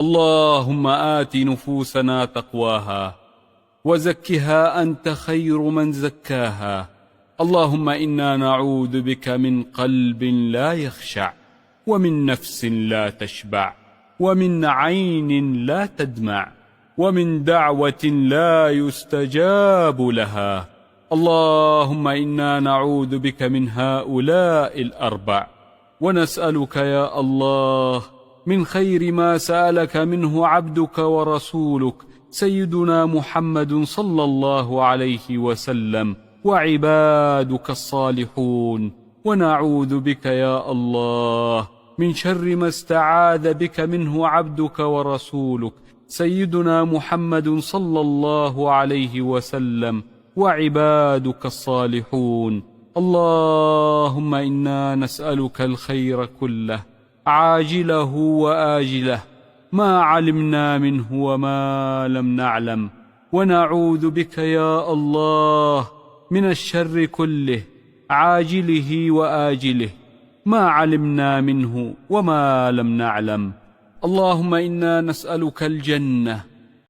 اللهم آت نفوسنا تقواها وزكها أنت خير من زكاها. اللهم إنا نعوذ بك من قلب لا يخشع، ومن نفس لا تشبع، ومن عين لا تدمع، ومن دعوة لا يستجاب لها. اللهم إنا نعوذ بك من هؤلاء الأربع، ونسألك يا الله من خير ما سألك منه عبدك ورسولك سيدنا محمد صلى الله عليه وسلم وعبادك الصالحون، ونعوذ بك يا الله من شر ما استعاذ بك منه عبدك ورسولك سيدنا محمد صلى الله عليه وسلم وعبادك الصالحون. اللهم إنا نسألك الخير كله عاجله وآجله ما علمنا منه وما لم نعلم، ونعوذ بك يا الله من الشر كله عاجله وآجله ما علمنا منه وما لم نعلم. اللهم إنا نسألك الجنة